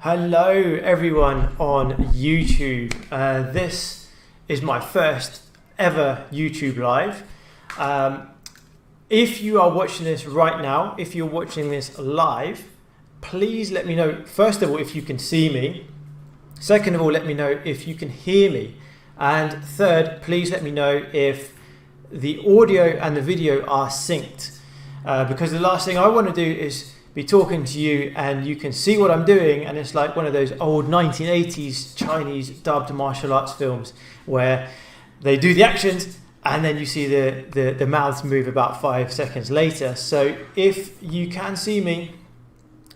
Hello everyone on YouTube. This is my first ever YouTube live. If you are watching this right now, if you're watching this live, please let me know, first of all, if you can see me. Second of all, let me know if you can hear me. And third, please let me know if the audio and the video are synced. Because the last thing I want to do is be talking to you and you can see what I'm doing and it's like one of those old 1980s Chinese dubbed martial arts films where they do the actions and then you see the mouths move about 5 seconds later. So if you can see me,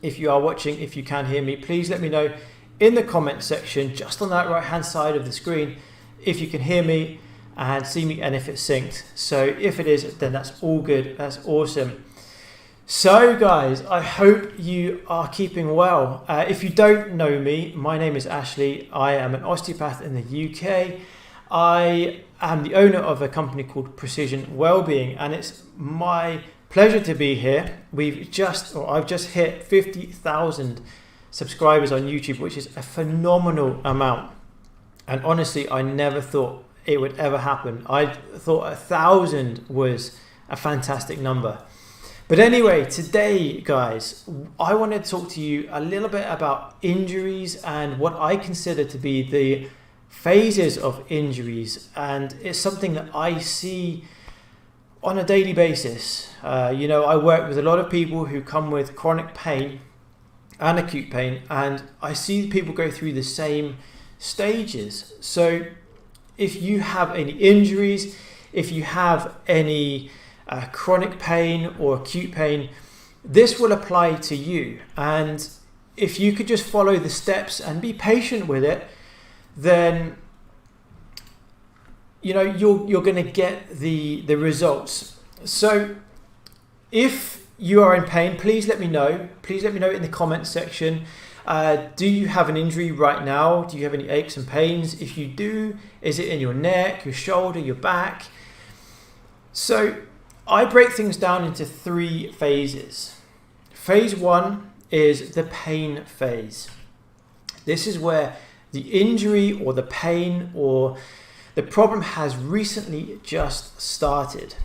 if you are watching, if you can hear me, please let me know in the comment section just on that right hand side of the screen if you can hear me and see me and if it's synced. So if it is, then that's all good, that's awesome. So guys, I hope you are keeping well. If you don't know me, my name is Ashley. I am an osteopath in the UK. I am the owner of a company called Precision Wellbeing and it's my pleasure to be here. I've just hit 50,000 subscribers on YouTube, which is a phenomenal amount. And honestly, I never thought it would ever happen. I thought 1,000 was a fantastic number. But anyway, today, guys, I want to talk to you a little bit about injuries and what I consider to be the phases of injuries. And it's something that I see on a daily basis. I work with a lot of people who come with chronic pain and acute pain, and I see people go through the same stages. So if you have any injuries, if you have any chronic pain or acute pain, this will apply to you. And if you could just follow the steps and be patient with it, then you're going to get the results. So if you are in pain, please let me know. Please let me know in the comment section. Do you have an injury right now? Do you have any aches and pains? If you do, is it in your neck, your shoulder, your back? So I break things down into 3 phases. Phase 1 is the pain phase. This is where the injury or the pain or the problem has recently just started.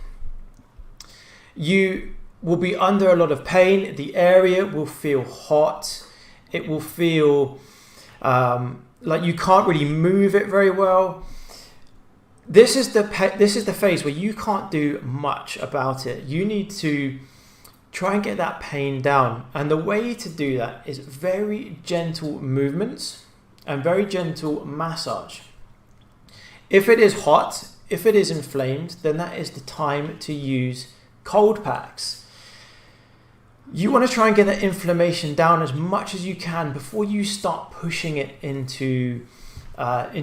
You will be under a lot of pain. The area will feel hot. It will feel like you can't really move it very well. This is the phase where you can't do much about it. You need to try and get that pain down. And the way to do that is very gentle movements and very gentle massage. If it is hot, if it is inflamed, then that is the time to use cold packs. You want to try and get that inflammation down as much as you can before you start pushing it into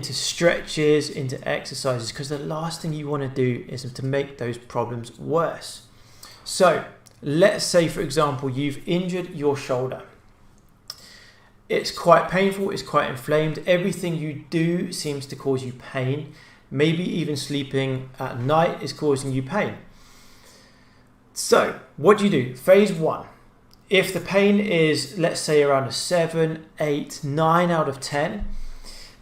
stretches, into exercises, because the last thing you want to do is to make those problems worse. So let's say, for example, you've injured your shoulder. It's quite painful, it's quite inflamed. Everything you do seems to cause you pain. Maybe even sleeping at night is causing you pain. So what do you do? Phase 1. If the pain is, let's say, around a 7, 8, 9 out of 10,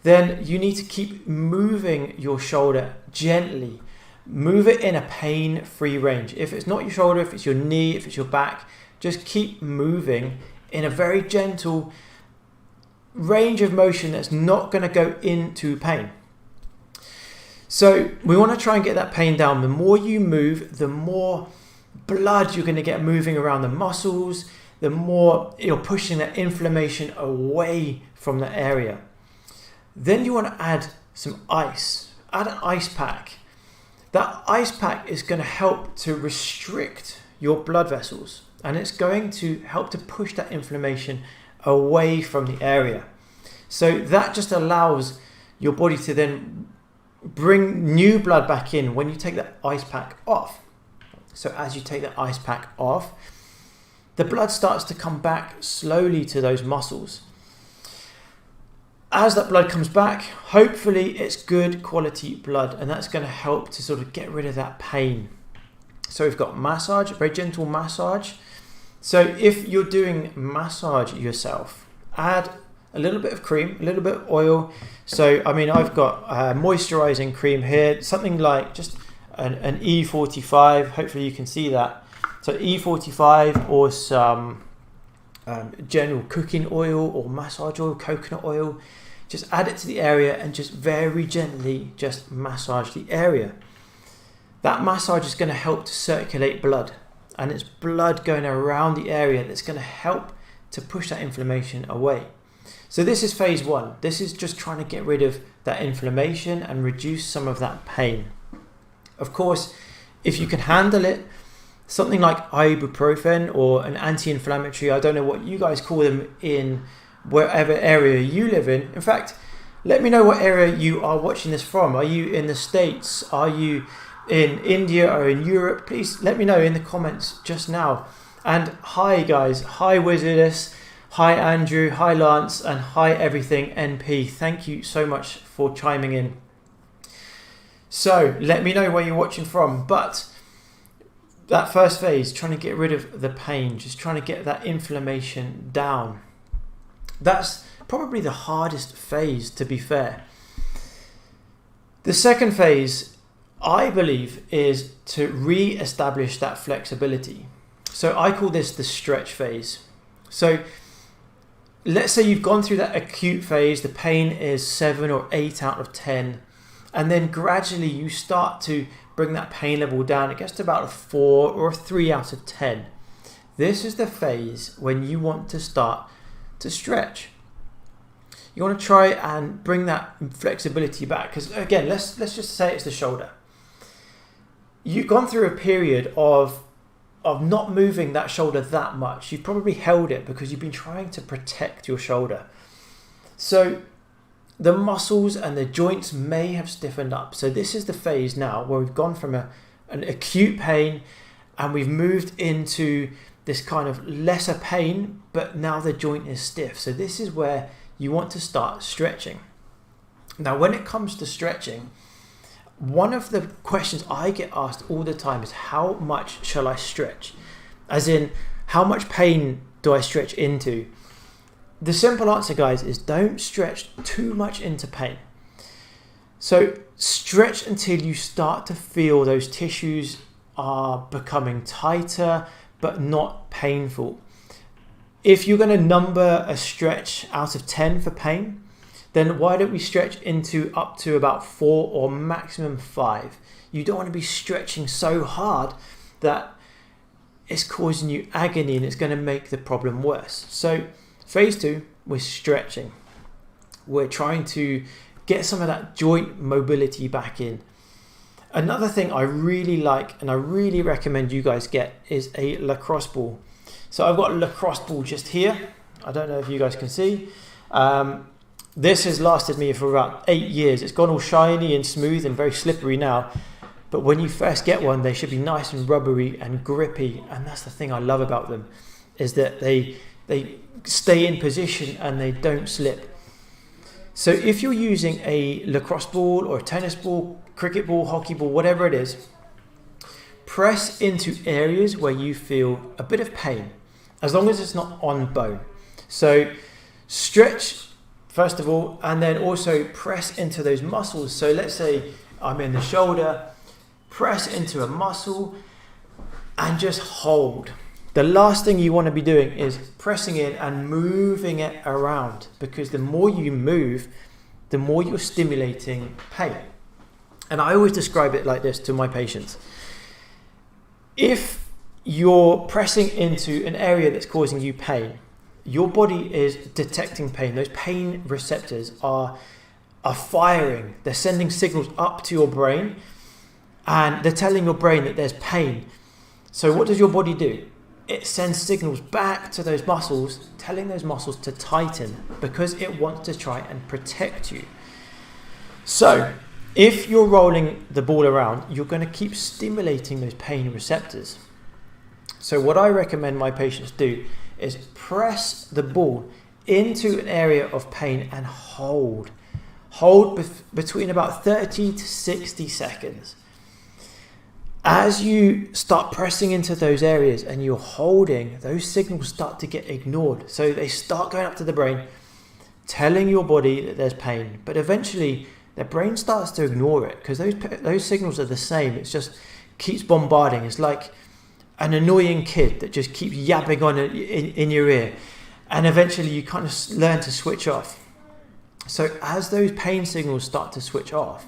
then you need to keep moving your shoulder gently. Move it in a pain-free range. If it's not your shoulder, if it's your knee, if it's your back, just keep moving in a very gentle range of motion that's not going to go into pain. So we want to try and get that pain down. The more you move, the more blood you're going to get moving around the muscles, the more you're pushing that inflammation away from the area. Then you want to add some ice. Add an ice pack. That ice pack is going to help to restrict your blood vessels and it's going to help to push that inflammation away from the area. So that just allows your body to then bring new blood back in when you take that ice pack off. So as you take that ice pack off, the blood starts to come back slowly to those muscles. As that blood comes back, hopefully it's good quality blood and that's going to help to sort of get rid of that pain. So we've got massage, very gentle massage. So if you're doing massage yourself, add a little bit of cream, a little bit of oil. So, I mean, I've got moisturizing cream here, something like just an E45. Hopefully you can see that. So E45 or some general cooking oil or massage oil, coconut oil. Just add it to the area and just very gently just massage the area. That massage is going to help to circulate blood, and it's blood going around the area that's going to help to push that inflammation away. So this is phase one. This is just trying to get rid of that inflammation and reduce some of that pain. Of course, if you can handle it, something like ibuprofen or an anti-inflammatory, I don't know what you guys call them in wherever area you live in. In fact, let me know what area you are watching this from. Are you in the States? Are you in India or in Europe? Please let me know in the comments just now. And hi guys, hi Wizardess, hi Andrew, hi Lance, and hi everything NP. Thank you so much for chiming in. So let me know where you're watching from. But that first phase, trying to get rid of the pain, just trying to get that inflammation down. That's probably the hardest phase, to be fair. The second phase, I believe, is to re-establish that flexibility. So I call this the stretch phase. So let's say you've gone through that acute phase, the pain is 7 or 8 out of 10, and then gradually you start to bring that pain level down. It gets to about a 4 or a 3 out of 10. This is the phase when you want to start to stretch. You want to try and bring that flexibility back, because again, let's just say it's the shoulder. You've gone through a period of not moving that shoulder that much. You've probably held it because you've been trying to protect your shoulder. So the muscles and the joints may have stiffened up. So this is the phase now where we've gone from an acute pain and we've moved into this kind of lesser pain, but now the joint is stiff. So this is where you want to start stretching. Now, when it comes to stretching, one of the questions I get asked all the time is, how much shall I stretch? As in, how much pain do I stretch into? The simple answer, guys, is don't stretch too much into pain. So stretch until you start to feel those tissues are becoming tighter, but not painful. If you're going to number a stretch out of 10 for pain, then why don't we stretch into up to about 4 or maximum 5? You don't want to be stretching so hard that it's causing you agony and it's going to make the problem worse. So phase 2, we're stretching. We're trying to get some of that joint mobility back in. Another thing I really like and I really recommend you guys get is a lacrosse ball. So I've got a lacrosse ball just here. I don't know if you guys can see. This has lasted me for about 8 years. It's gone all shiny and smooth and very slippery now. But when you first get one, they should be nice and rubbery and grippy. And that's the thing I love about them, is that they stay in position and they don't slip. So if you're using a lacrosse ball or a tennis ball, cricket ball, hockey ball, whatever it is, press into areas where you feel a bit of pain, as long as it's not on bone. So stretch first of all, and then also press into those muscles. So let's say I'm in the shoulder, press into a muscle and just hold. The last thing you want to be doing is pressing in and moving it around, because the more you move, the more you're stimulating pain. And I always describe it like this to my patients. If you're pressing into an area that's causing you pain, your body is detecting pain. Those pain receptors are firing. They're sending signals up to your brain and they're telling your brain that there's pain. So what does your body do? It sends signals back to those muscles, telling those muscles to tighten because it wants to try and protect you. So if you're rolling the ball around, you're going to keep stimulating those pain receptors. So what I recommend my patients do is press the ball into an area of pain and hold. Hold between about 30 to 60 seconds. As you start pressing into those areas and you're holding, those signals start to get ignored. So they start going up to the brain. telling your body that there's pain, but eventually their brain starts to ignore it because those signals are the same. It just keeps bombarding. It's like an annoying kid that just keeps yapping on in your ear, and eventually you kind of learn to switch off. So as those pain signals start to switch off,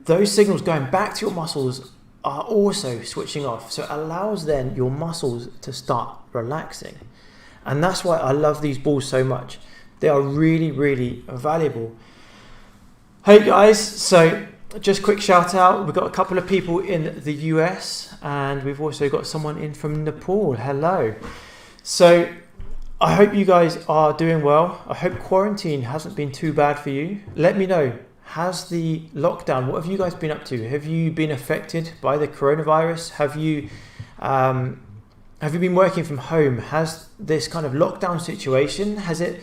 those signals going back to your muscles are also switching off. So it allows then your muscles to start relaxing. And that's why I love these balls so much. They are really, really valuable. Hey guys, so just quick shout out. We've got a couple of people in the US and we've also got someone in from Nepal. Hello. So I hope you guys are doing well. I hope quarantine hasn't been too bad for you. Let me know. Has the lockdown, what have you guys been up to? Have you been affected by the coronavirus? Have you been working from home? Has this kind of lockdown situation, has it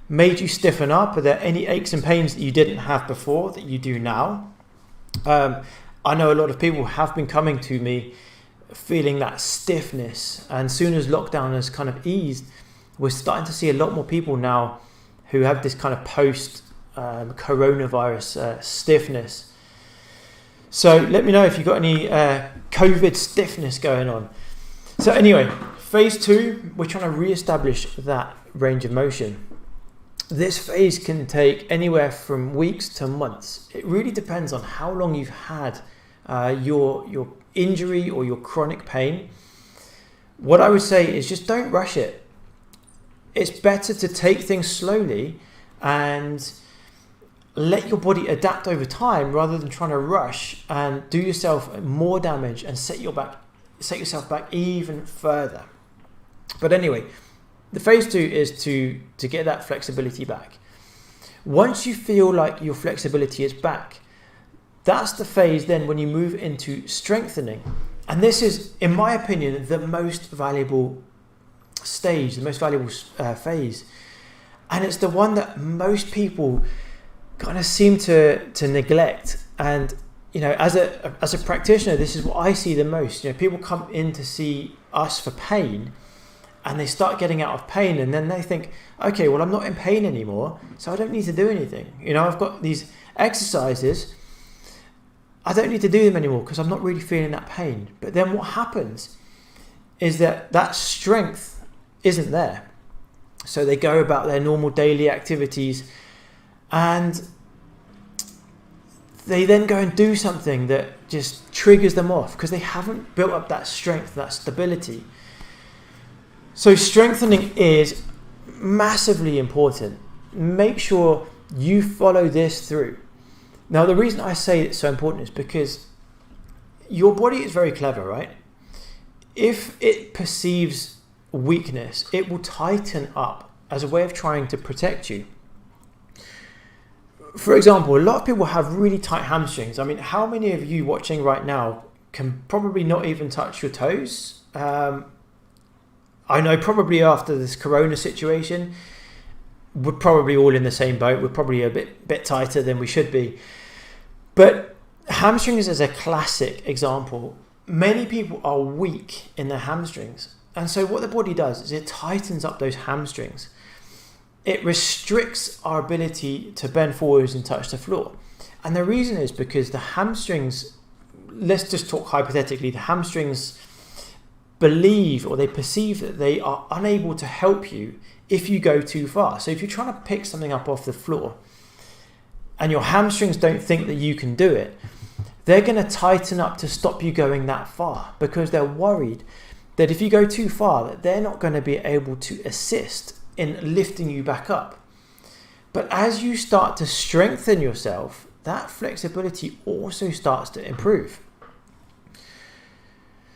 made you stiffen up? Are there any aches and pains that you didn't have before that you do now? I know a lot of people have been coming to me feeling that stiffness, and soon as lockdown has kind of eased, we're starting to see a lot more people now who have this kind of post coronavirus stiffness. So let me know if you've got any COVID stiffness going on. So anyway, phase 2, we're trying to re-establish that range of motion. This phase can take anywhere from weeks to months. It really depends on how long you've had your injury or your chronic pain. What I would say is just don't rush it. It's better to take things slowly and let your body adapt over time rather than trying to rush and do yourself more damage and set yourself back even further. But anyway, the phase 2 is to get that flexibility back. Once you feel like your flexibility is back, that's the phase then when you move into strengthening. And this is, in my opinion, the most valuable stage, the most valuable phase. And it's the one that most people kind of seem to neglect. And you know, as a practitioner, this is what I see the most. You know, people come in to see us for pain and they start getting out of pain, and then they think, okay, well, I'm not in pain anymore, so I don't need to do anything. You know, I've got these exercises, I don't need to do them anymore because I'm not really feeling that pain. But then what happens is that strength isn't there. So they go about their normal daily activities and they then go and do something that just triggers them off because they haven't built up that strength, that stability. So strengthening is massively important. Make sure you follow this through. Now, the reason I say it's so important is because your body is very clever, right? If it perceives weakness, it will tighten up as a way of trying to protect you. For example, a lot of people have really tight hamstrings. I mean, how many of you watching right now can probably not even touch your toes? I know probably after this corona situation, we're probably all in the same boat. We're probably a bit tighter than we should be. But hamstrings is a classic example. Many people are weak in their hamstrings. And so what the body does is it tightens up those hamstrings. It restricts our ability to bend forwards and touch the floor. And the reason is because the hamstrings, let's just talk hypothetically, the hamstrings believe or they perceive that they are unable to help you if you go too far. So if you're trying to pick something up off the floor and your hamstrings don't think that you can do it, they're going to tighten up to stop you going that far because they're worried that if you go too far, that they're not going to be able to assist in lifting you back up. But as you start to strengthen yourself, that flexibility also starts to improve.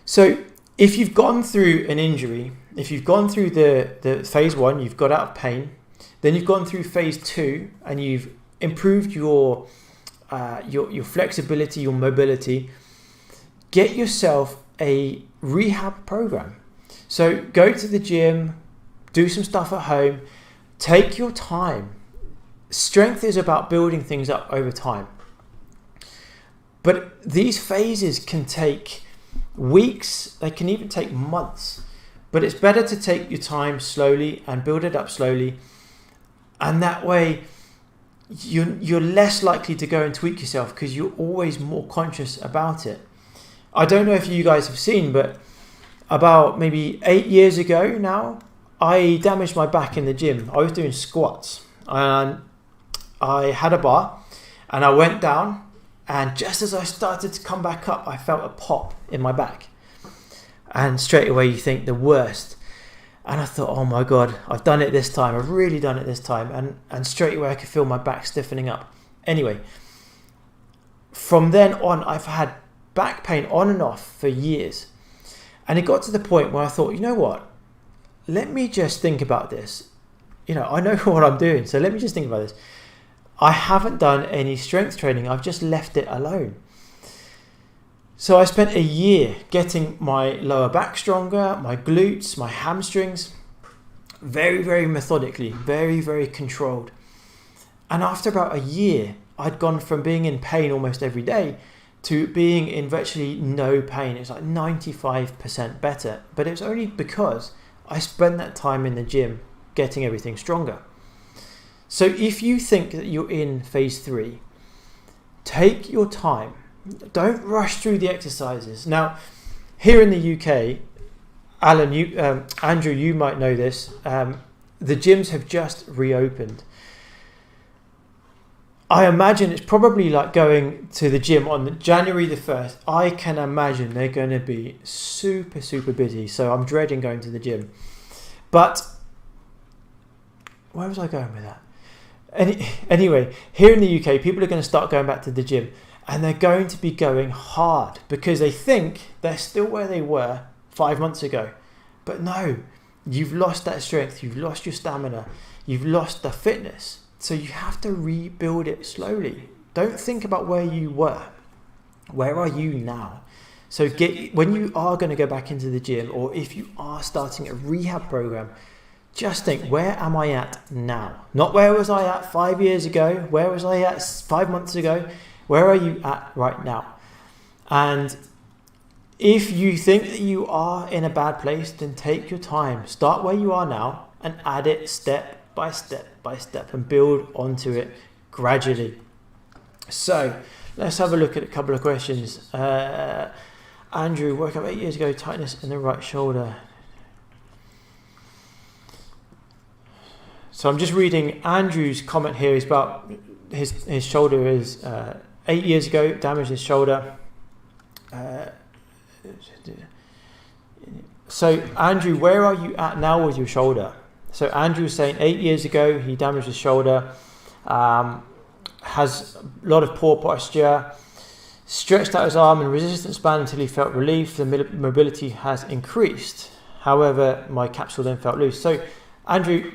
So if you've gone through an injury, if you've gone through the phase 1, you've got out of pain, then you've gone through phase 2 and you've improved your flexibility, your mobility, get yourself a rehab program. So go to the gym, do some stuff at home, take your time. Strength is about building things up over time. But these phases can take weeks, they can even take months. But it's better to take your time slowly and build it up slowly. And that way you're less likely to go and tweak yourself because you're always more conscious about it. I don't know if you guys have seen, but about maybe 8 years ago now, I damaged my back in the gym. I was doing squats and I had a bar and I went down, and just as I started to come back up, I felt a pop in my back. And straight away you think the worst. And I thought, oh my God, I've done it this time. I've really done it this time. And straight away I could feel my back stiffening up. Anyway, from then on, I've had back pain on and off for years. And it got to the point where I thought, you know what? Let me just think about this. I know what I'm doing, so let me just think about this. I haven't done any strength training. I've just left it alone. So I spent a year getting my lower back stronger, my glutes, my hamstrings, very, very methodically, very, very controlled. And after about a year, I'd gone from being in pain almost every day to being in virtually no pain. It's like 95% better. But it was only because I spent that time in the gym getting everything stronger. So if you think that you're in phase 3, take your time. Don't rush through the exercises. Now, here in the UK, Alan, Andrew, you might know this. The gyms have just reopened. I imagine it's probably like going to the gym on January the 1st. I can imagine they're going to be super, super busy. So I'm dreading going to the gym. But where was I going with that? Anyway, here in the UK, people are going to start going back to the gym. And they're going to be going hard because they think they're still where they were 5 months ago. But no, you've lost that strength, you've lost your stamina, you've lost the fitness. So you have to rebuild it slowly. Don't think about where you were. Where are you now? So when you are going to go back into the gym, or if you are starting a rehab program, just think, where am I at now? Not where was I at 5 years ago? Where was I at 5 months ago? Where are you at right now? And if you think that you are in a bad place, then take your time. Start where you are now and add it step by step by step and build onto it gradually. So let's have a look at a couple of questions. Andrew, woke up 8 years ago, tightness in the right shoulder. So I'm just reading Andrew's comment here. Is about his shoulder is 8 years ago, damaged his shoulder. So Andrew, where are you at now with your shoulder? So Andrew was saying 8 years ago he damaged his shoulder, has a lot of poor posture, stretched out his arm and resistance band until he felt relief. The mobility has increased. However, my capsule then felt loose. So Andrew,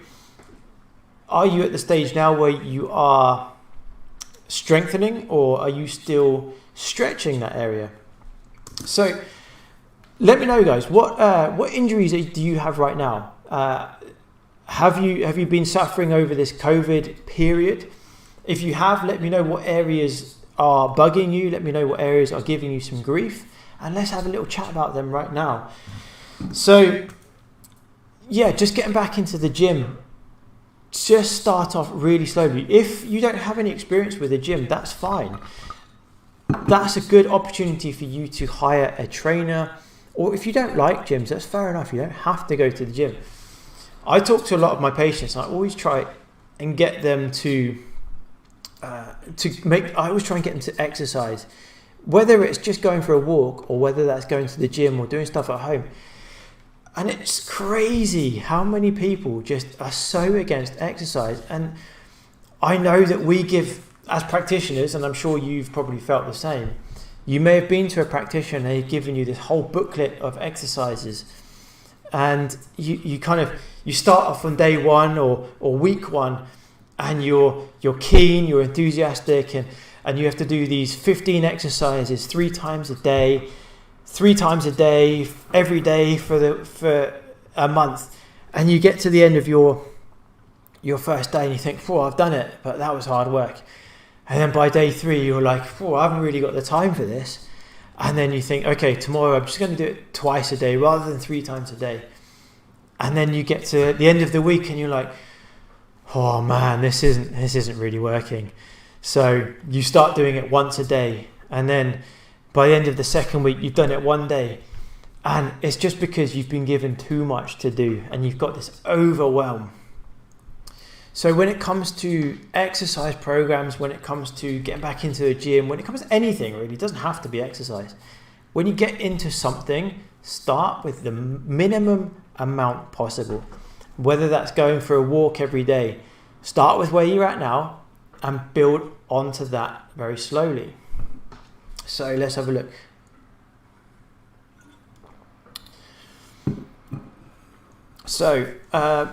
are you at the stage now where you are strengthening, or are you still stretching that area? So let me know, guys, what injuries do you have right now? Have you been suffering over this COVID period? If you have, let me know what areas are bugging you. Let me know what areas are giving you some grief, and let's have a little chat about them right now. So yeah, just getting back into the gym. Just start off really slowly. If you don't have any experience with a gym, that's fine. That's a good opportunity for you to hire a trainer, or if you don't like gyms, that's fair enough. You don't have to go to the gym. I talk to a lot of my patients, and I always try and get them I always try and get them to exercise, whether it's just going for a walk or whether that's going to the gym or doing stuff at home. And it's crazy how many people just are so against exercise. And I know that we give, as practitioners, and I'm sure you've probably felt the same, you may have been to a practitioner and they've given you this whole booklet of exercises, and you start off on day one or week one, and you're keen, you're enthusiastic, and you have to do these 15 exercises 3 times a day, every day for a month, and you get to the end of your first day and you think, I've done it, but that was hard work. And then by day 3 you're like, I haven't really got the time for this. And then you think, okay, tomorrow I'm just going to do it twice a day rather than 3 times a day. And then you get to the end of the week and you're like, oh man, this isn't really working. So you start doing it once a day, and then by the end of the second week, you've done it one day. And it's just because you've been given too much to do and you've got this overwhelm. So when it comes to exercise programs, when it comes to getting back into a gym, when it comes to anything really, it doesn't have to be exercise. When you get into something, start with the minimum amount possible. Whether that's going for a walk every day, start with where you're at now and build onto that very slowly. So let's have a look. So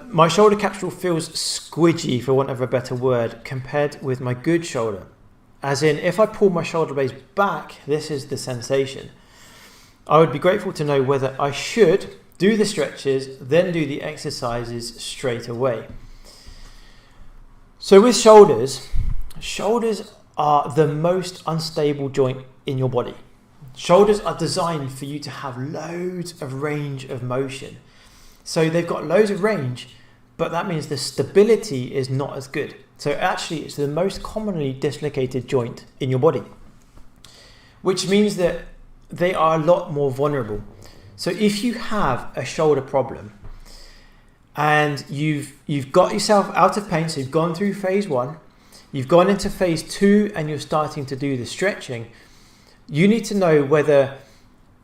my shoulder capsule feels squidgy, for want of a better word, compared with my good shoulder. As in, if I pull my shoulder blades back, this is the sensation. I would be grateful to know whether I should do the stretches, then do the exercises straight away. So with shoulders are the most unstable joint in your body. Shoulders are designed for you to have loads of range of motion. So they've got loads of range, but that means the stability is not as good. So actually it's the most commonly dislocated joint in your body, which means that they are a lot more vulnerable. So if you have a shoulder problem and you've got yourself out of pain, so you've gone through phase 1, you've gone into phase 2 and you're starting to do the stretching, you need to know whether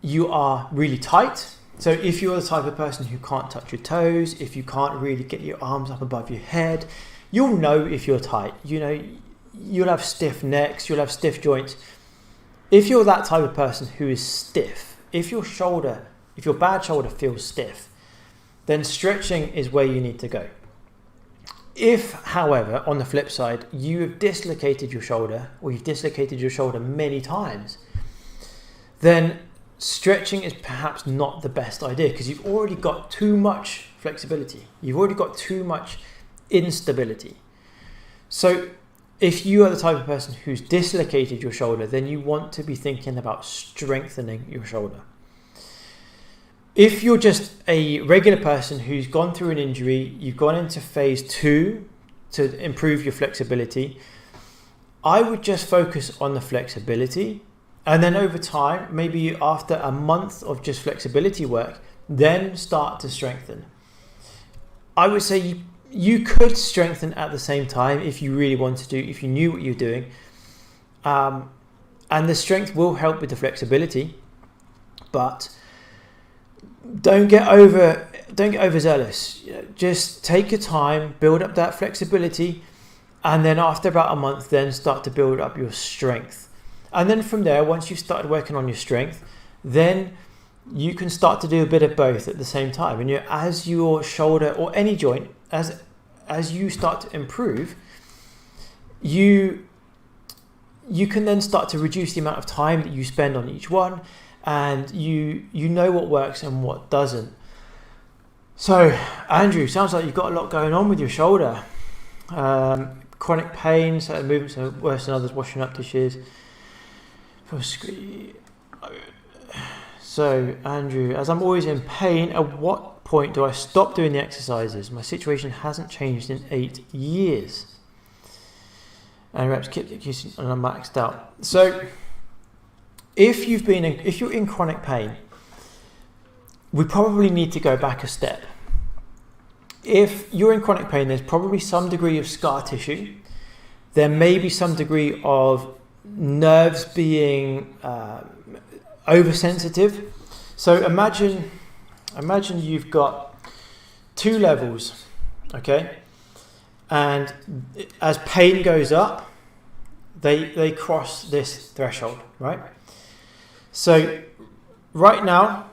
you are really tight. So if you're the type of person who can't touch your toes, if you can't really get your arms up above your head, you'll know if you're tight. You know, you'll have stiff necks, you'll have stiff joints. If you're that type of person who is stiff, if your bad shoulder feels stiff, then stretching is where you need to go. If, however, on the flip side, you have dislocated your shoulder, or you've dislocated your shoulder many times, then stretching is perhaps not the best idea, because you've already got too much flexibility. You've already got too much instability. So if you are the type of person who's dislocated your shoulder, then you want to be thinking about strengthening your shoulder. If you're just a regular person who's gone through an injury, you've gone into phase 2 to improve your flexibility, I would just focus on the flexibility. And then over time, maybe after a month of just flexibility work, then start to strengthen. I would say you could strengthen at the same time if you really wanted to, if you knew what you're doing. And the strength will help with the flexibility, but don't get overzealous. Just take your time, build up that flexibility, and then after about a month, then start to build up your strength. And then from there, once you've started working on your strength, then you can start to do a bit of both at the same time. And as your shoulder or any joint, as you start to improve, you can then start to reduce the amount of time that you spend on each one, and you know what works and what doesn't. So, Andrew, sounds like you've got a lot going on with your shoulder. Chronic pain, certain movements are worse than others, washing up dishes. So, Andrew, as I'm always in pain, at what point do I stop doing the exercises? My situation hasn't changed in 8 years. And reps keep using, and I'm maxed out. So, if you're in chronic pain, we probably need to go back a step. If you're in chronic pain, there's probably some degree of scar tissue. There may be some degree of nerves being oversensitive. So imagine you've got 2 levels, okay? And as pain goes up, they cross this threshold, right? So right now,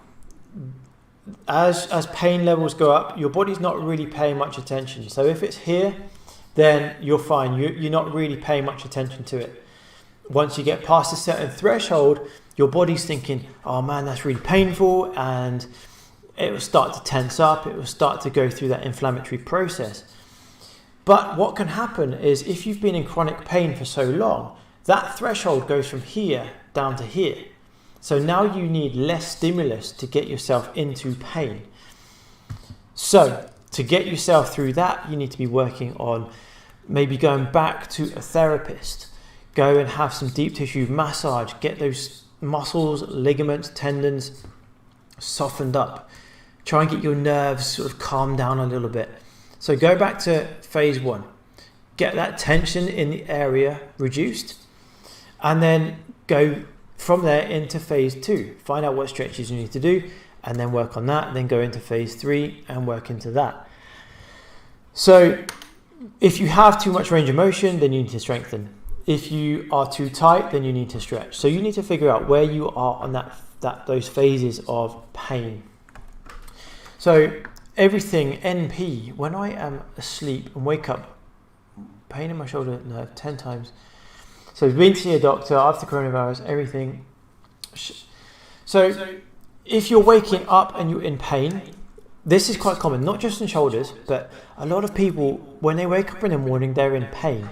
as pain levels go up, your body's not really paying much attention. So if it's here, then you're fine. You're not really paying much attention to it. Once you get past a certain threshold, your body's thinking, oh man, that's really painful, and it will start to tense up, it will start to go through that inflammatory process. But what can happen is, if you've been in chronic pain for so long, that threshold goes from here down to here. So now you need less stimulus to get yourself into pain. So To get yourself through that, you need to be working on maybe going back to a therapist. Go and have some deep tissue massage, get those muscles, ligaments, tendons softened up. Try and get your nerves sort of calmed down a little bit. So go back to phase 1. Get that tension in the area reduced, and then go from there into phase 2. Find out what stretches you need to do, and then work on that. Then go into phase 3 and work into that. So if you have too much range of motion, then you need to strengthen. If you are too tight, then you need to stretch. So you need to figure out where you are on those phases of pain. So everything NP, when I am asleep and wake up, pain in my shoulder nerve 10 times. So we've been to see a doctor after coronavirus, everything. So if you're waking up and you're in pain, this is quite common, not just in shoulders, but a lot of people, when they wake up in the morning, they're in pain.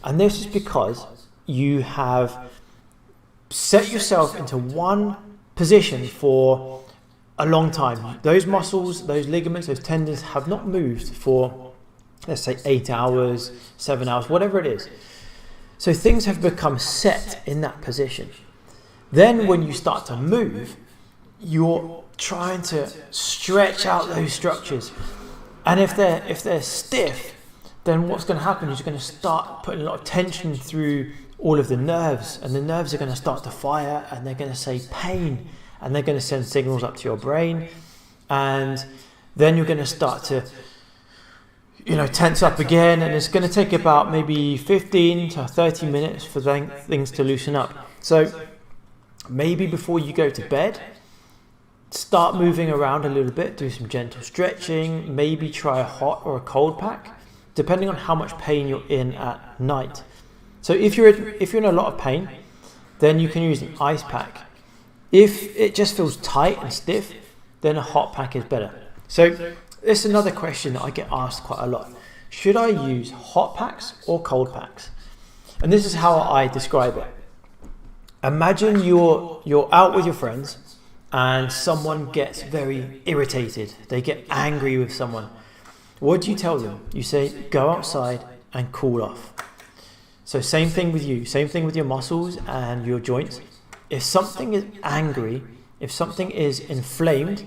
And this is because you have set yourself into one position for a long time. Those muscles, those ligaments, those tendons have not moved for, let's say, 8 hours, 7 hours, whatever it is. So things have become set in that position. Then when you start to move, you're trying to stretch out those structures. And if they're stiff, then what's going to happen is you're going to start putting a lot of tension through all of the nerves, and the nerves are going to start to fire, and they're going to say pain, and they're going to send signals up to your brain, and then you're going to start to tense up again, and it's going to take about maybe 15 to 30 minutes for things to loosen up. So maybe before you go to bed, start moving around a little bit, do some gentle stretching, maybe try a hot or a cold pack, depending on how much pain you're in at night. So if you're in a lot of pain, then you can use an ice pack. If it just feels tight and stiff, then a hot pack is better. So this is another question that I get asked quite a lot. Should I use hot packs or cold packs? And this is how I describe it. Imagine you're out with your friends and someone gets very irritated. They get angry with someone. What do you tell them? You say, go outside and cool off. So same thing with you, same thing with your muscles and your joints. If something is angry, if something is inflamed,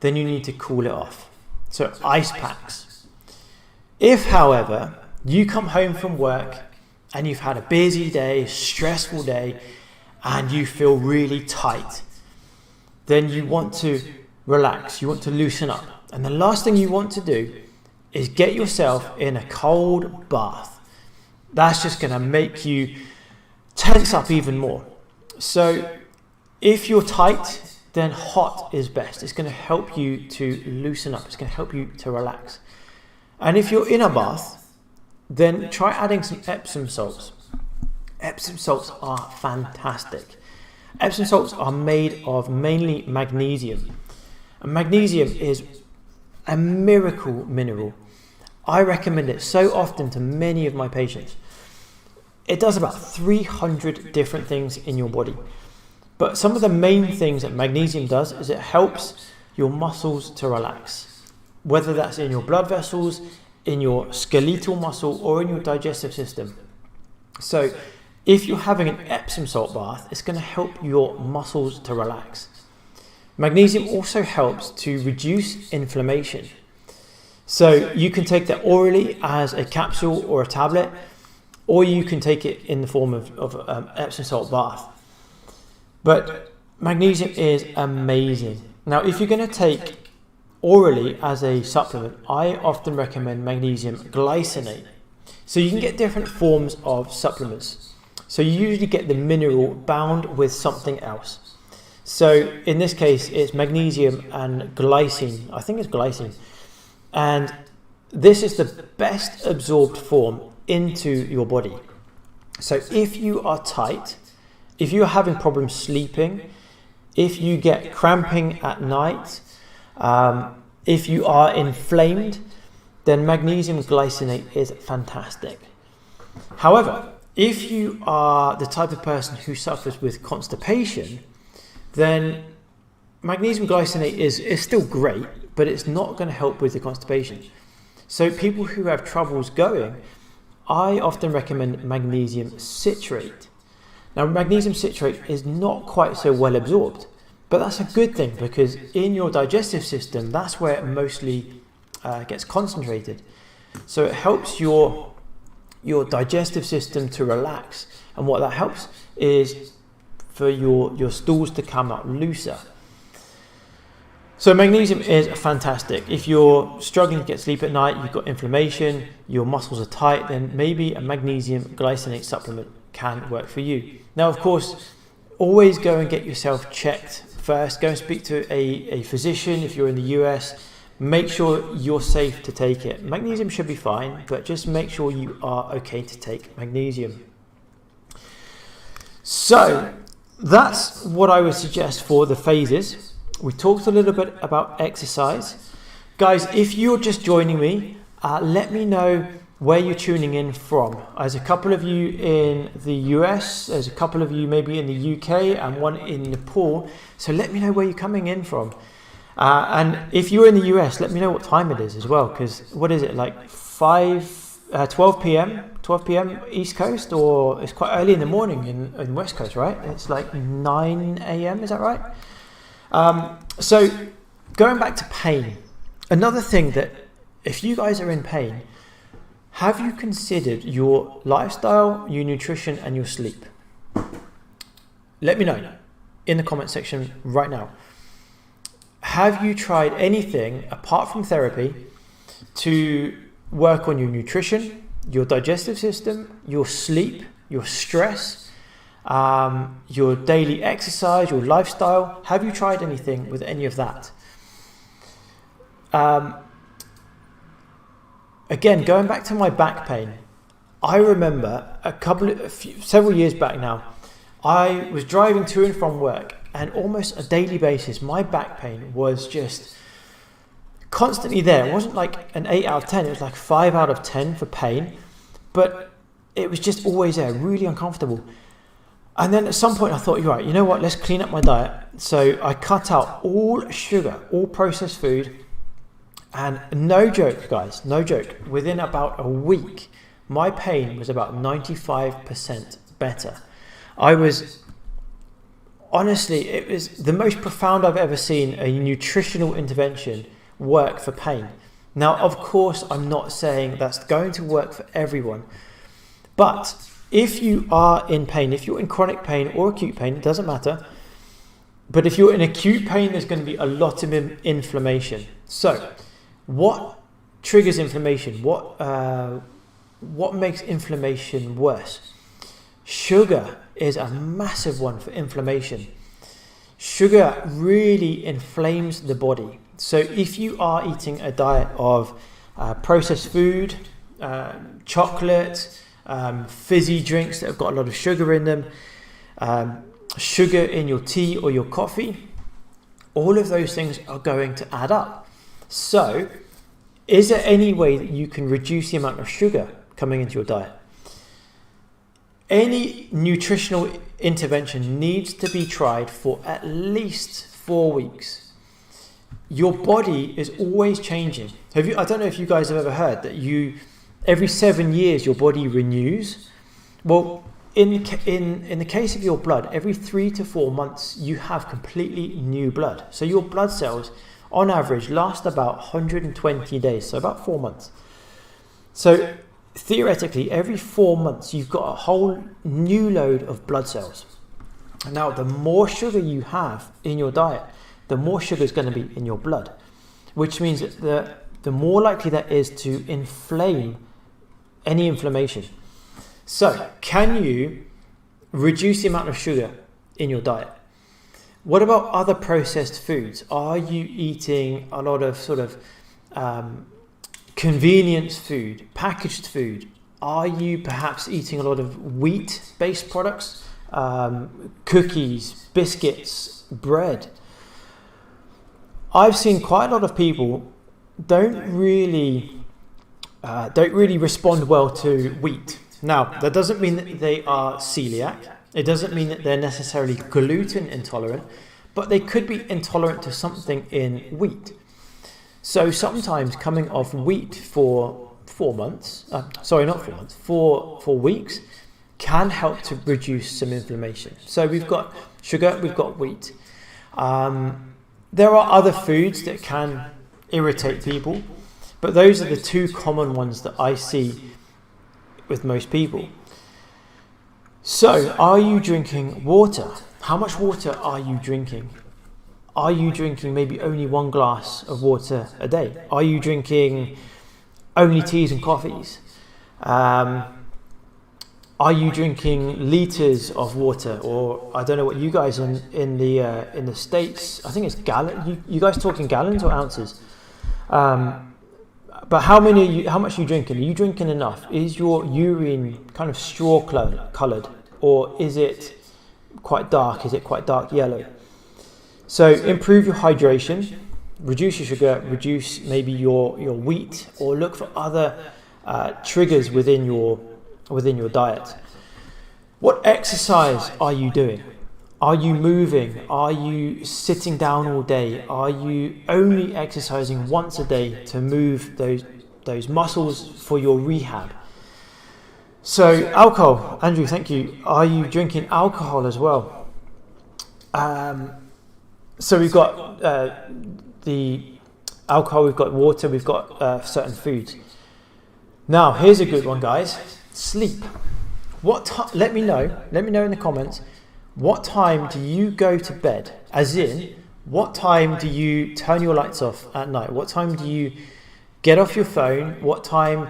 then you need to cool it off. So ice packs. If, however, you come home from work and you've had a busy day, stressful day, and you feel really tight, then you want to relax, you want to loosen up. And the last thing you want to do is get yourself in a cold bath. That's just going to make you tense up even more. So if you're tight, then hot is best. It's going to help you to loosen up. It's going to help you to relax. And if you're in a bath, then try adding some Epsom salts. Epsom salts are fantastic. Epsom salts are made of mainly magnesium. And magnesium is a miracle mineral. I recommend it so often to many of my patients. It does about 300 different things in your body. But some of the main things that magnesium does is it helps your muscles to relax. Whether that's in your blood vessels, in your skeletal muscle, or in your digestive system. So if you're having an Epsom salt bath, it's going to help your muscles to relax. Magnesium also helps to reduce inflammation. So you can take that orally as a capsule or a tablet, or you can take it in the form of Epsom salt bath. But magnesium is amazing. Now, if you're going to take orally as a supplement, I often recommend magnesium glycinate. So you can get different forms of supplements. So you usually get the mineral bound with something else. So in this case, it's magnesium and glycine. I think it's glycine. And this is the best absorbed form into your body. So if you are tight, if you're having problems sleeping, if you get cramping at night, if you are inflamed, then magnesium glycinate is fantastic. However, if you are the type of person who suffers with constipation, then magnesium glycinate is still great, but it's not going to help with the constipation. So people who have troubles going, I often recommend magnesium citrate. Now, magnesium citrate is not quite so well absorbed, but that's a good thing because in your digestive system, that's where it mostly gets concentrated. So it helps your digestive system to relax, and what that helps is for your stools to come out looser. So magnesium is fantastic. If you're struggling to get sleep at night, you've got inflammation, your muscles are tight, then maybe a magnesium glycinate supplement can work for you. Now, of course, always go and get yourself checked first. Go and speak to a physician if you're in the US. Make sure you're safe to take it. Magnesium should be fine, but just make sure you are okay to take magnesium. So that's what I would suggest for the phases. We talked a little bit about exercise. Guys, if you're just joining me, let me know where you're tuning in from. There's a couple of you in the US, there's a couple of you maybe in the UK, and one in Nepal. So let me know where you're coming in from. And if you're in the US, let me know what time it is as well, because what is it, like 12 p.m. East Coast, or it's quite early in the morning in West Coast, right? It's like 9 a.m., is that right? So going back to pain, another thing that if you guys are in pain, have you considered your lifestyle, your nutrition, and your sleep? Let me know in the comment section right now. Have you tried anything apart from therapy to work on your nutrition, your digestive system, your sleep, your stress, your daily exercise, your lifestyle? Have you tried anything with any of that? Again, going back to my back pain, I remember several years back now, I was driving to and from work, and almost a daily basis, my back pain was just constantly there. It wasn't like an 8 out of 10, it was like 5 out of 10 for pain, but it was just always there, really uncomfortable. And then at some point I thought, you're right, you know what, let's clean up my diet. So I cut out all sugar, all processed food, and no joke, guys, no joke, within about a week, my pain was about 95% better. Honestly, it was the most profound I've ever seen a nutritional intervention work for pain. Now, of course, I'm not saying that's going to work for everyone, but if you are in pain, if you're in chronic pain or acute pain, it doesn't matter. But if you're in acute pain, there's going to be a lot of inflammation. So what triggers inflammation? What makes inflammation worse? Sugar is a massive one for inflammation. Sugar really inflames the body. So if you are eating a diet of processed food, chocolate, fizzy drinks that have got a lot of sugar in them, sugar in your tea or your coffee, all of those things are going to add up. So is there any way that you can reduce the amount of sugar coming into your diet? Any nutritional intervention needs to be tried for at least 4 weeks. Your body is always changing. I don't know if you guys have ever heard that every 7 years your body renews. Well, in the case of your blood, every 3 to 4 months you have completely new blood. So your blood cells on average last about 120 days, so about 4 months. So theoretically, every 4 months you've got a whole new load of blood cells. Now, the more sugar you have in your diet, the more sugar is going to be in your blood, which means that the more likely that is to inflame any inflammation. So, can you reduce the amount of sugar in your diet? What about other processed foods? Are you eating a lot of sort of convenience food, packaged food? Are you perhaps eating a lot of wheat-based products, cookies, biscuits, bread? I've seen quite a lot of people don't really respond well to wheat. Now, that doesn't mean that they are celiac. It doesn't mean that they're necessarily gluten intolerant, but they could be intolerant to something in wheat. So sometimes coming off wheat for 4 months, not 4 months, 4 weeks, can help to reduce some inflammation. So we've got sugar, we've got wheat. There are other foods that can irritate people, but those are the two common ones that I see with most people. So, are you drinking water? How much water are you drinking? Are you drinking maybe only 1 glass of water a day? Are you drinking only teas and coffees? Are you drinking liters of water? Or I don't know what you guys in the States, I think it's gallon. You guys talking gallons or ounces? But how much are you drinking? Are you drinking enough? Is your urine kind of straw coloured, or is it quite dark? Is it quite dark yellow? So improve your hydration, reduce your sugar, reduce maybe your wheat, or look for other triggers within your diet. What exercise are you doing? Are you moving? Are you sitting down all day? Are you only exercising once a day to move those muscles for your rehab? So alcohol, Andrew, thank you. Are you drinking alcohol as well? So we've got the alcohol, we've got water, we've got certain foods. Now, here's a good one, guys. Sleep. Let me know in the comments. What time do you go to bed? As in, what time do you turn your lights off at night? What time do you get off your phone? What time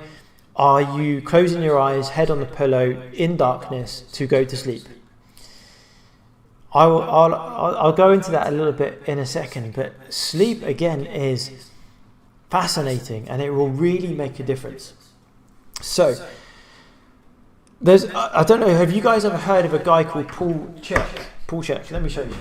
are you closing your eyes, head on the pillow, in darkness to go to sleep? I'll go into that a little bit in a second, but sleep again is fascinating and it will really make a difference. So, I don't know, have you guys ever heard of a guy called Paul Chek? Paul Chek, let me show you.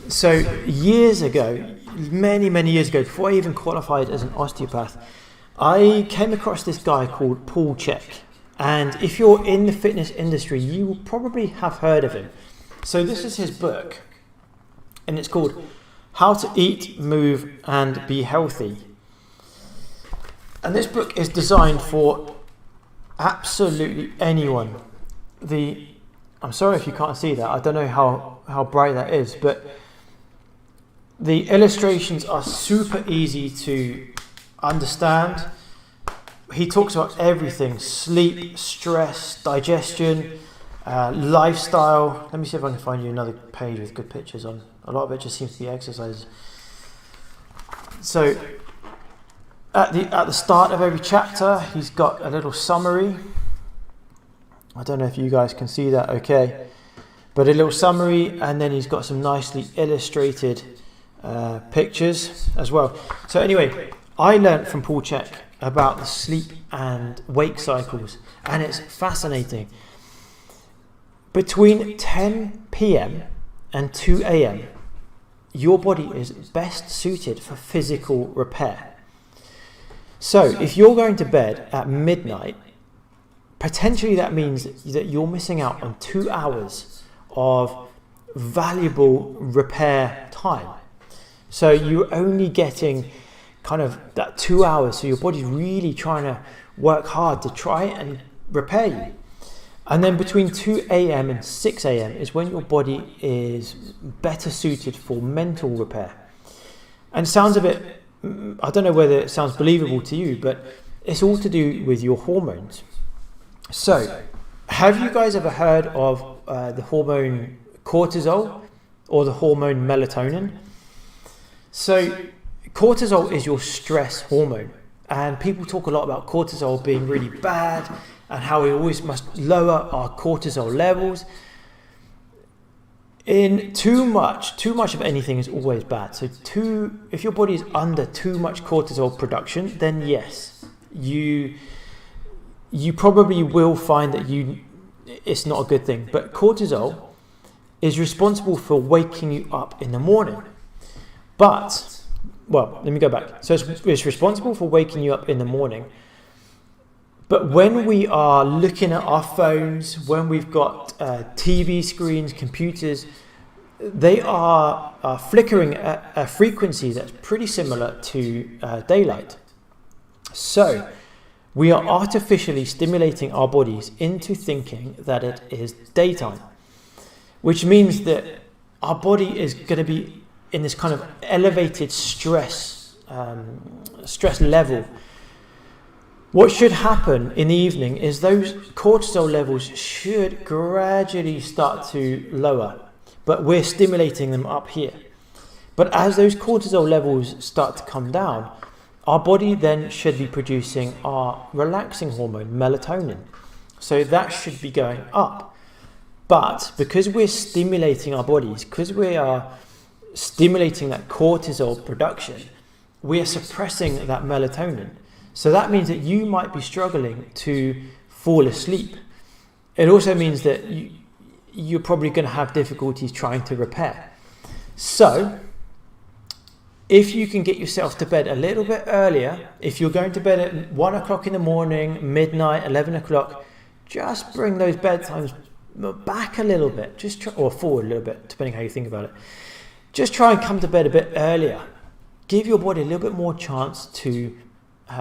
So years ago, many years ago, before I even qualified as an osteopath, I came across this guy called Paul Chek. And if you're in the fitness industry, you will probably have heard of him. So this is his book, and it's called How to Eat, Move and Be Healthy. And this book is designed for absolutely anyone. I'm sorry if you can't see that. I don't know how bright that is, but the illustrations are super easy to understand. He talks about everything: sleep, stress, digestion, lifestyle. Let me see if I can find you another page with good pictures on. A lot of it just seems to be exercises. So at the start of every chapter, he's got a little summary. I don't know if you guys can see that okay, but a little summary, and then he's got some nicely illustrated pictures as well. So anyway, I learned from Paul Chek about the sleep and wake cycles, and it's fascinating. Between 10 p.m. and 2 a.m., your body is best suited for physical repair. So if you're going to bed at midnight, potentially that means that you're missing out on 2 hours of valuable repair time. So you're only getting kind of that 2 hours, so your body's really trying to work hard to try and repair you. And then between 2 a.m. and 6 a.m. is when your body is better suited for mental repair. And it sounds a bit, I don't know whether it sounds believable to you, but it's all to do with your hormones. So, have you guys ever heard of the hormone cortisol or the hormone melatonin? So, cortisol is your stress hormone, and people talk a lot about cortisol being really bad and how we always must lower our cortisol levels. In too much of anything is always bad. So if your body is under too much cortisol production, then yes, you probably will find that it's not a good thing. But cortisol is responsible for waking you up in the morning. But, well, let me go back. So it's responsible for waking you up in the morning. But when we are looking at our phones, when we've got TV screens, computers, they are flickering at a frequency that's pretty similar to daylight. So we are artificially stimulating our bodies into thinking that it is daytime, which means that our body is going to be in this kind of elevated stress level. What should happen in the evening is those cortisol levels should gradually start to lower, but we're stimulating them up here. But as those cortisol levels start to come down, our body then should be producing our relaxing hormone, melatonin. So that should be going up. But because we're stimulating our bodies, because we are stimulating that cortisol production, we are suppressing that melatonin. So that means that you might be struggling to fall asleep. It also means that you're probably going to have difficulties trying to repair. So if you can get yourself to bed a little bit earlier, if you're going to bed at 1 o'clock in the morning, midnight, 11 o'clock, just bring those bedtimes back a little bit, or forward a little bit, depending how you think about it. Just try and come to bed a bit earlier. Give your body a little bit more chance to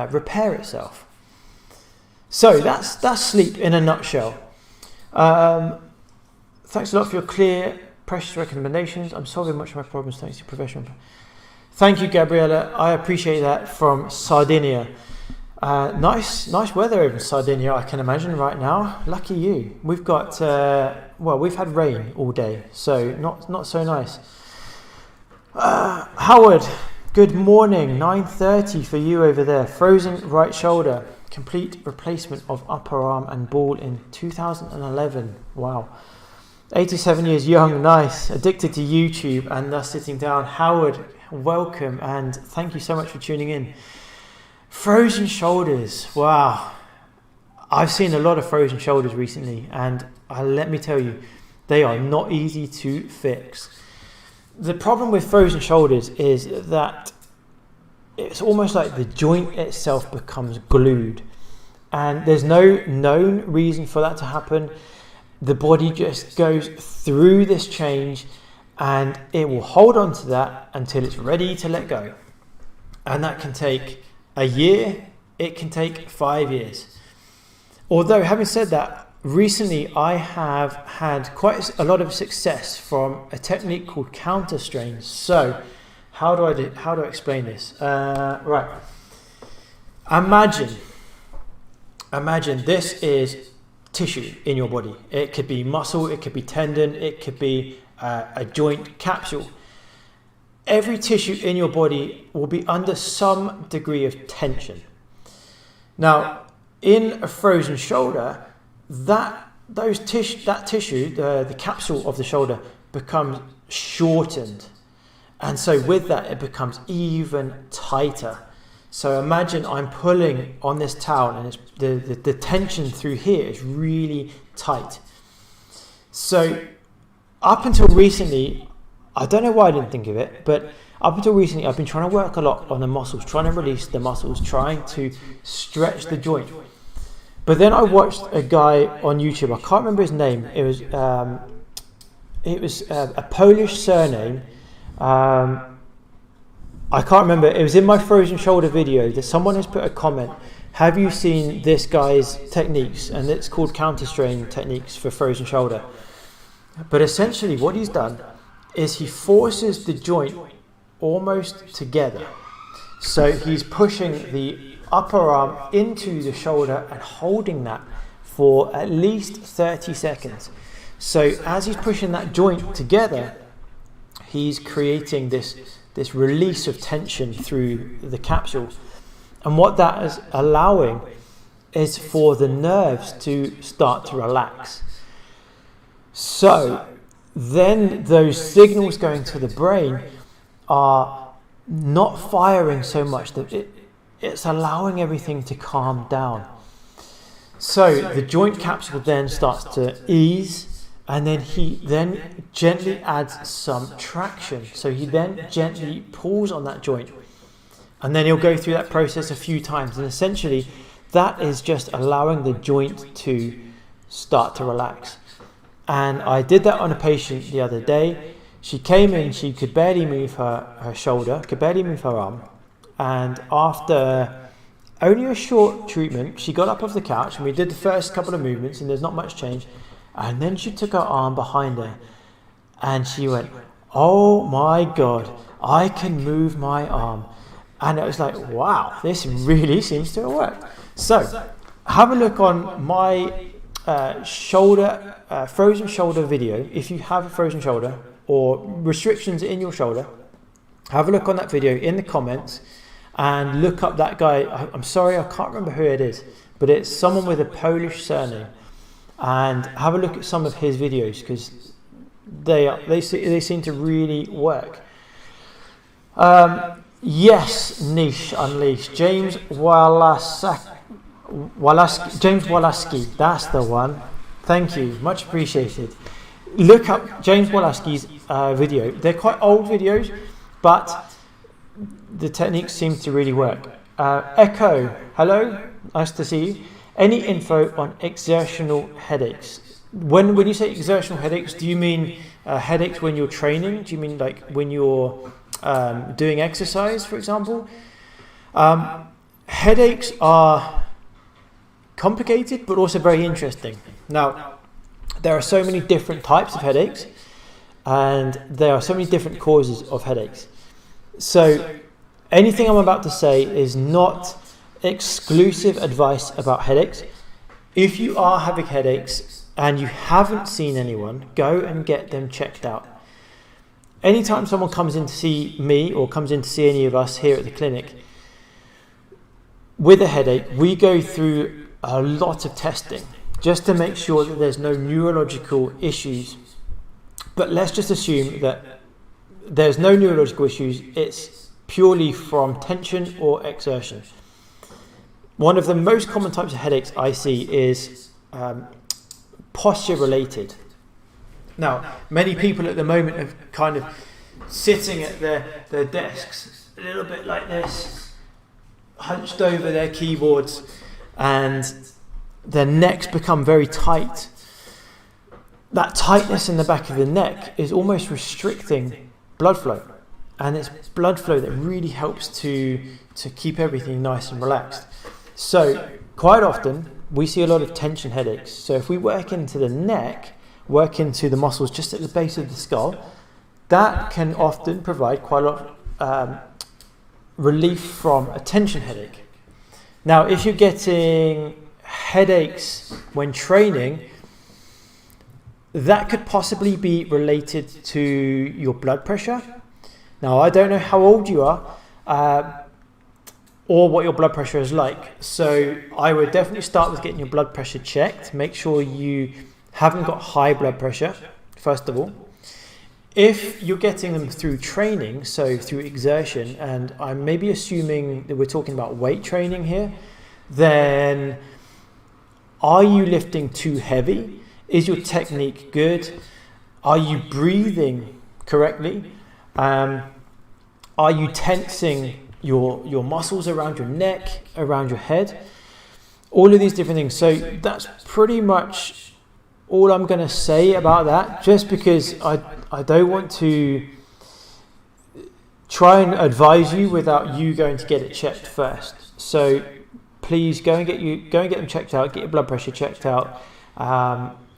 repair itself. So that's sleep in a nutshell. Thanks a lot for your clear, precious recommendations. I'm solving much of my problems thanks to your professional. Thank you, Gabriella. I appreciate that from Sardinia. Nice weather over in Sardinia, I can imagine right now. Lucky you. We've got we've had rain all day, so not so nice. Howard, good morning. 9:30 for you over there. Frozen right shoulder. Complete replacement of upper arm and ball in 2011. Wow. 87 years young. Nice. Addicted to YouTube and thus sitting down. Howard, welcome and thank you so much for tuning in. Frozen shoulders. Wow. I've seen a lot of frozen shoulders recently, and let me tell you, they are not easy to fix. The problem with frozen shoulders is that it's almost like the joint itself becomes glued, and there's no known reason for that to happen. The body just goes through this change and it will hold on to that until it's ready to let go. And that can take a year, it can take 5 years. Although, having said that, recently I have had quite a lot of success from a technique called counter strains. So how do I explain this? Right. Imagine this is tissue in your body. It could be muscle, it could be tendon, it could be a joint capsule. Every tissue in your body will be under some degree of tension. Now, in a frozen shoulder, that tissue, the capsule of the shoulder, becomes shortened. And so with that, it becomes even tighter. So imagine I'm pulling on this towel and it's the tension through here is really tight. So up until recently, I don't know why I didn't think of it, but up until recently, I've been trying to work a lot on the muscles, trying to release the muscles, trying to stretch the joint. But then I watched a guy on YouTube. I can't remember his name. It was a Polish surname. I can't remember. It was in my frozen shoulder video that someone has put a comment. Have you seen this guy's techniques? And it's called counter strain techniques for frozen shoulder. But essentially what he's done is he forces the joint almost together. So he's pushing the upper arm into the shoulder and holding that for at least 30 seconds. So as he's pushing that joint together, he's creating this release of tension through the capsule. And what that is allowing is for the nerves to start to relax. So then those signals going to the brain are not firing so much that it's allowing everything to calm down. So the joint capsule then starts to ease, and then he then gently adds some traction. So he then gently pulls on that joint, and then he'll go through that process a few times, and essentially that is just allowing the joint to start to relax. And I did that on a patient the other day. She came in, she could barely move her shoulder, could barely move her arm, and after only a short treatment, she got up off the couch and we did the first couple of movements and there's not much change, and then she took her arm behind her and she went, oh my God, I can move my arm. And it was like, wow, this really seems to have worked. So have a look on my frozen shoulder video. If you have a frozen shoulder or restrictions in your shoulder, have a look on that video in the comments and look up that guy. I'm sorry, I can't remember who it is, but it's someone with a Polish surname, and have a look at some of his videos because they seem to really work. Yes, Niche Unleashed. James Walaski, that's the one. Thank you, much appreciated. Look up James Walaski's video. They're quite old videos, but the techniques seem to really work. Echo, hello, nice to see you. Any info on exertional headaches? When you say exertional headaches, do you mean headaches when you're training? Do you mean like when you're doing exercise, for example? Headaches are complicated but also very interesting. Now, there are so many different types of headaches and there are so many different causes of headaches. So anything I'm about to say is not exclusive advice about headaches. If you are having headaches and you haven't seen anyone, go and get them checked out. Anytime someone comes in to see me or comes in to see any of us here at the clinic with a headache, we go through a lot of testing just to make sure that there's no neurological issues. But let's just assume that there's no neurological issues, it's purely from tension or exertion. One of the most common types of headaches I see is posture related. Now, many people at the moment are kind of sitting at their desks a little bit like this, hunched over their keyboards, and their necks become very tight. That tightness in the back of the neck is almost restricting blood flow, and it's blood flow that really helps to keep everything nice and relaxed. So quite often we see a lot of tension headaches. So if we work into the neck, work into the muscles just at the base of the skull, that can often provide quite a lot of relief from a tension headache. Now, if you're getting headaches when training, that could possibly be related to your blood pressure. Now, I don't know how old you are or what your blood pressure is like. So I would definitely start with getting your blood pressure checked. Make sure you haven't got high blood pressure, first of all. If you're getting them through training, so through exertion, and I'm maybe assuming that we're talking about weight training here, then are you lifting too heavy? Is your technique good? Are you breathing correctly? Are you tensing your muscles around your neck, around your head? All of these different things. So that's pretty much all I'm going to say about that, just because I don't want to try and advise you without you going to get it checked first. So please go and get them checked out, get your blood pressure checked out.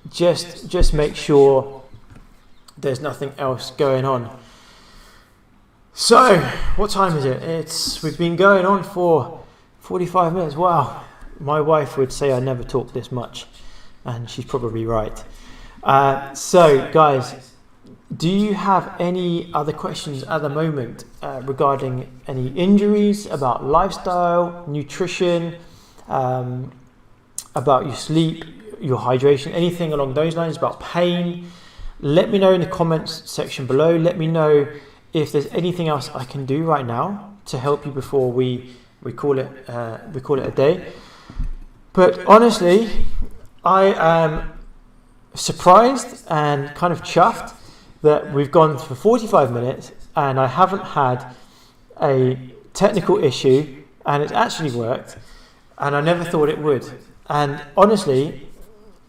Just make sure there's nothing else going on. So, what time is it? We've been going on for 45 minutes. Wow. My wife would say I never talk this much, and she's probably right. So, guys, do you have any other questions at the moment regarding any injuries, about lifestyle, nutrition, about your sleep, your hydration, anything along those lines, about pain? Let me know in the comments section below. Let me know if there's anything else I can do right now to help you before we call it a day. But honestly, I am surprised and kind of chuffed that we've gone for 45 minutes and I haven't had a technical issue, and it's actually worked, and I never thought it would. And honestly,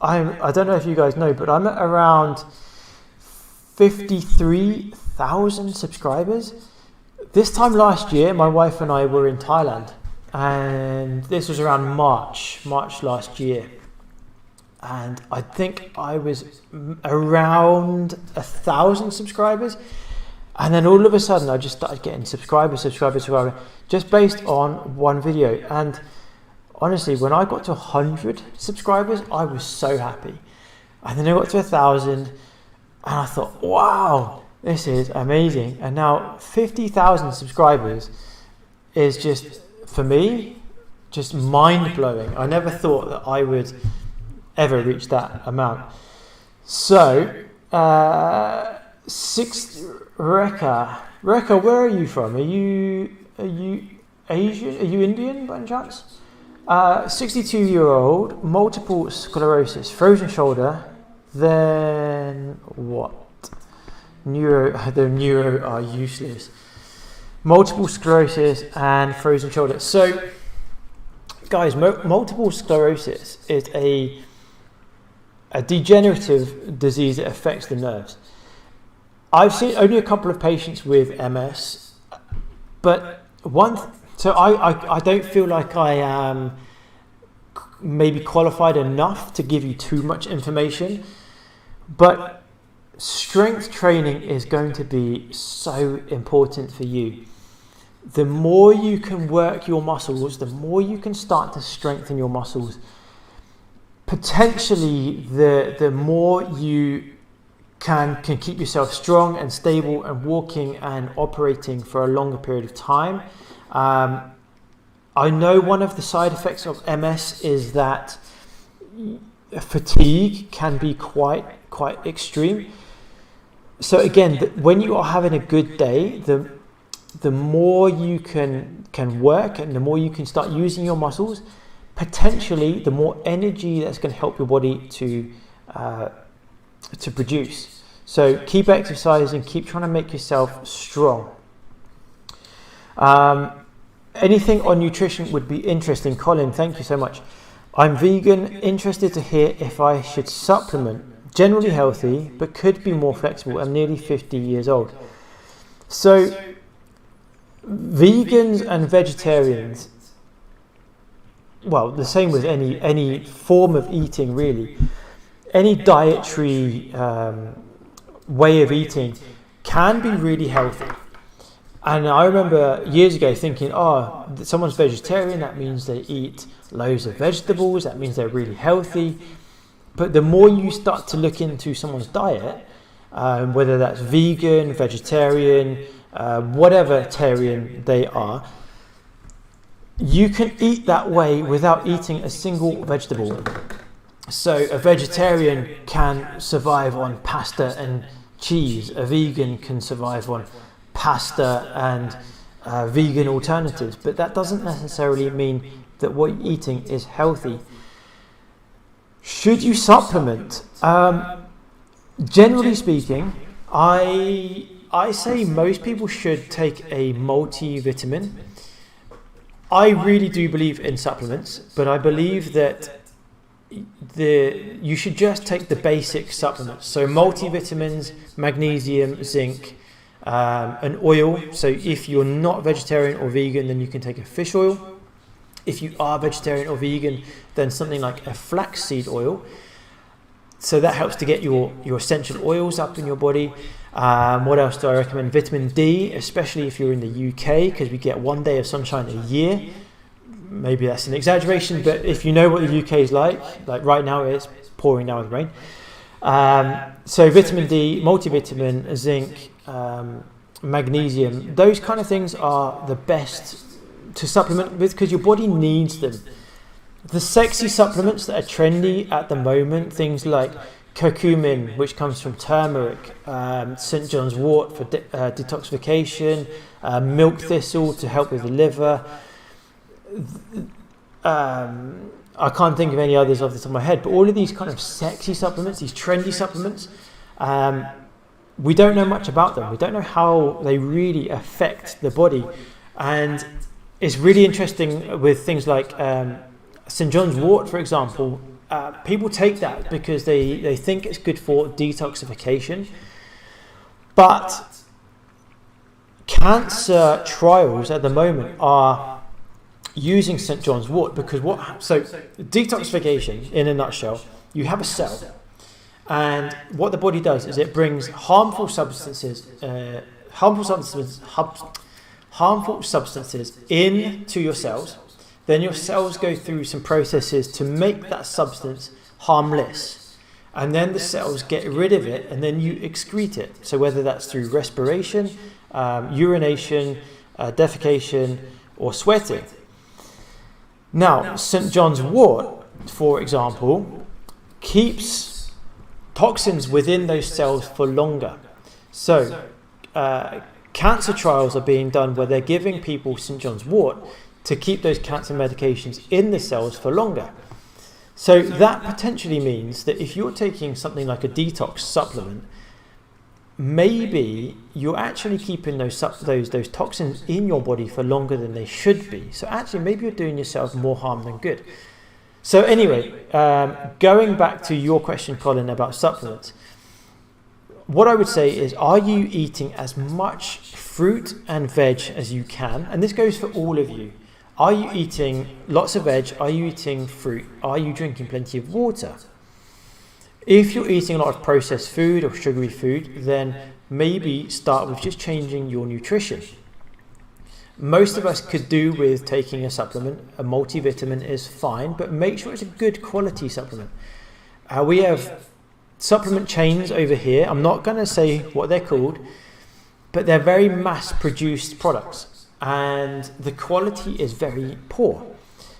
I don't know if you guys know, but I'm at around 53,000 subscribers. This time last year, my wife and I were in Thailand, and this was around March last year. And I think I was around 1,000 subscribers. And then all of a sudden, I just started getting subscribers, just based on one video. And honestly, when I got to 100 subscribers, I was so happy. And then I got to 1,000, and I thought, wow, this is amazing. And now 50,000 subscribers is just, for me, just mind-blowing. I never thought that I would ever reach that amount. So, Reka, where are you from? Are you Asian? Are you Indian by any chance? 62-year-old, multiple sclerosis, frozen shoulder, then what? The neuro are useless. Multiple sclerosis and frozen shoulder. So, guys, multiple sclerosis is a degenerative disease that affects the nerves. I've seen only a couple of patients with MS, but I don't feel like I am maybe qualified enough to give you too much information, but strength training is going to be so important for you. The more you can work your muscles, the more you can start to strengthen your muscles. Potentially, the more you can keep yourself strong and stable and walking and operating for a longer period of time. I know one of the side effects of MS is that fatigue can be quite extreme. So again, when you are having a good day, the more you can work and the more you can start using your muscles, potentially the more energy that's going to help your body to produce. So keep exercising, keep trying to make yourself strong. Anything on nutrition would be interesting. Colin, thank you so much. I'm vegan, interested to hear if I should supplement. Generally healthy, but could be more flexible. I'm nearly 50 years old. So vegans and vegetarians, well, the same with any form of eating really. Any dietary way of eating can be really healthy. And I remember years ago thinking, someone's vegetarian, that means they eat loads of vegetables, that means they're really healthy. But the more you start to look into someone's diet, whether that's vegan, vegetarian, whatever tarian they are, you can eat that way without eating a single vegetable. So a vegetarian can survive on pasta and cheese. A vegan can survive on pasta and vegan alternatives. But that doesn't necessarily mean that what you're eating is healthy. Should you supplement? Generally speaking, I say most people should take a multivitamin. I really do believe in supplements, but I believe that you should just take the basic supplements. So multivitamins, magnesium, zinc, an oil. So if you're not vegetarian or vegan, then you can take a fish oil. If you are vegetarian or vegan, then something like a flaxseed oil. So that helps to get your essential oils up in your body. What else do I recommend? Vitamin D, especially if you're in the UK, because we get 1 day of sunshine a year. Maybe that's an exaggeration, but if you know what the UK is like right now it's pouring down with rain. So vitamin D, multivitamin, zinc, magnesium, those kind of things are the best to supplement with because your body needs them. The sexy supplements that are trendy at the moment, things like curcumin, which comes from turmeric, St. John's wort for detoxification, milk thistle to help with the liver. I can't think of any others off the top of my head, but all of these kind of sexy supplements, these trendy supplements, we don't know much about them. We don't know how they really affect the body. And it's really interesting with things like St. John's wort, for example. People take that because they think it's good for detoxification. But cancer trials at the moment are using St. John's wort because so detoxification in a nutshell, you have a cell, and what the body does is it brings harmful substances into your cells. Then your cells go through some processes to make that substance harmless, and then the cells get rid of it, and then you excrete it. So whether that's through respiration, urination, defecation, or sweating. Now, St. John's wort, for example, keeps toxins within those cells for longer. So, cancer trials are being done where they're giving people St. John's wort to keep those cancer medications in the cells for longer. So that potentially means that if you're taking something like a detox supplement, maybe you're actually keeping those toxins in your body for longer than they should be. So actually, maybe you're doing yourself more harm than good. So anyway, going back to your question, Colin, about supplements, what I would say is, are you eating as much fruit and veg as you can? And this goes for all of you. Are you eating lots of veg? Are you eating fruit? Are you drinking plenty of water? If you're eating a lot of processed food or sugary food, then maybe start with just changing your nutrition. Most of us could do with taking a supplement. A multivitamin is fine, but make sure it's a good quality supplement. We have supplement chains over here. I'm not going to say what they're called, but they're very mass-produced products, and the quality is very poor.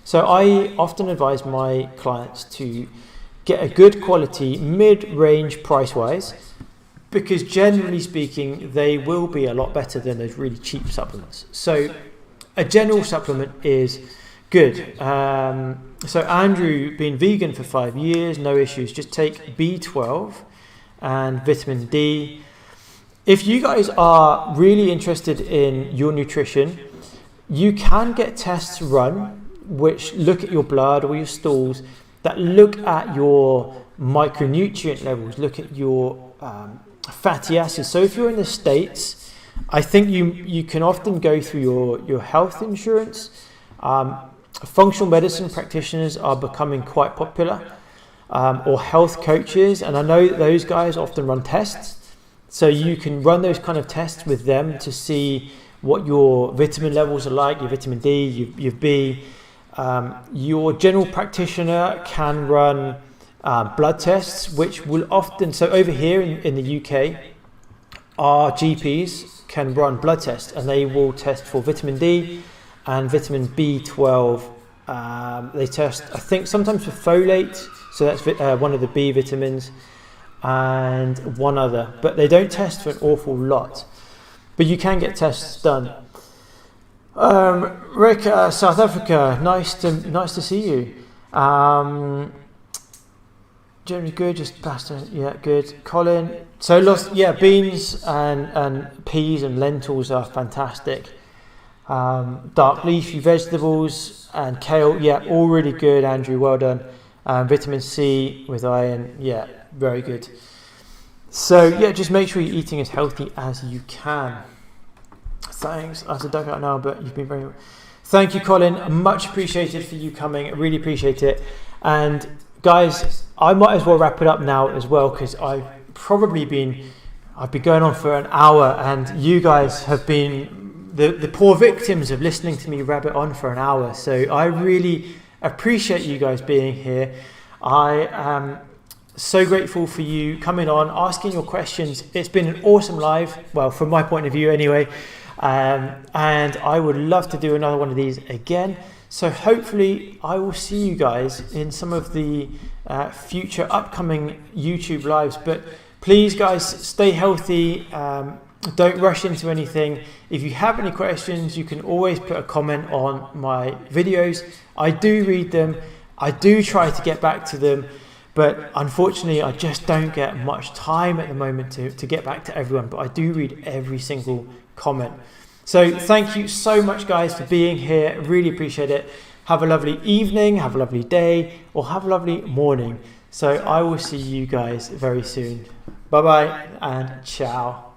So I often advise my clients to get a good quality, mid-range price-wise, because generally speaking, they will be a lot better than those really cheap supplements. So a general supplement is good. So Andrew, been vegan for 5 years, no issues. Just take B12 and vitamin D. If you guys are really interested in your nutrition, you can get tests run which look at your blood or your stools, that look at your micronutrient levels, look at your fatty acids. So if you're in the States, I think you can often go through your health insurance. Functional medicine practitioners are becoming quite popular, or health coaches, and I know that those guys often run tests. So you can run those kind of tests with them to see what your vitamin levels are like, your vitamin D, your B. Your general practitioner can run blood tests, which will often, so over here in the UK, our GPs can run blood tests, and they will test for vitamin D and vitamin B12. They test, I think, sometimes for folate, so that's one of the B vitamins, and one other, but they don't test for an awful lot. But you can get tests done. Rick, South Africa, nice to see you. Generally good, just pasta, yeah, good. Colin, so beans and peas and lentils are fantastic. Dark leafy vegetables and kale, yeah, all really good, Andrew, well done. Vitamin C with iron, yeah, very good. So yeah, just make sure you're eating as healthy as you can. Thanks. I have to duck out now, but you've been very... Thank you, Colin. Much appreciated for you coming. I really appreciate it. And guys, I might as well wrap it up now as well, because I've been going on for an hour, and you guys have been the poor victims of listening to me rabbit on for an hour. So I really appreciate you guys being here. I am so grateful for you coming on, asking your questions. It's been an awesome live, well, from my point of view anyway. And I would love to do another one of these again. So hopefully I will see you guys in some of the future upcoming YouTube lives. But please, guys, stay healthy. Don't rush into anything. If you have any questions, you can always put a comment on my videos. I do read them. I do try to get back to them. But unfortunately, I just don't get much time at the moment to get back to everyone. But I do read every single comment. So thank you so much, guys, for being here. Really appreciate it. Have a lovely evening, have a lovely day, or have a lovely morning. So I will see you guys very soon. Bye bye and ciao.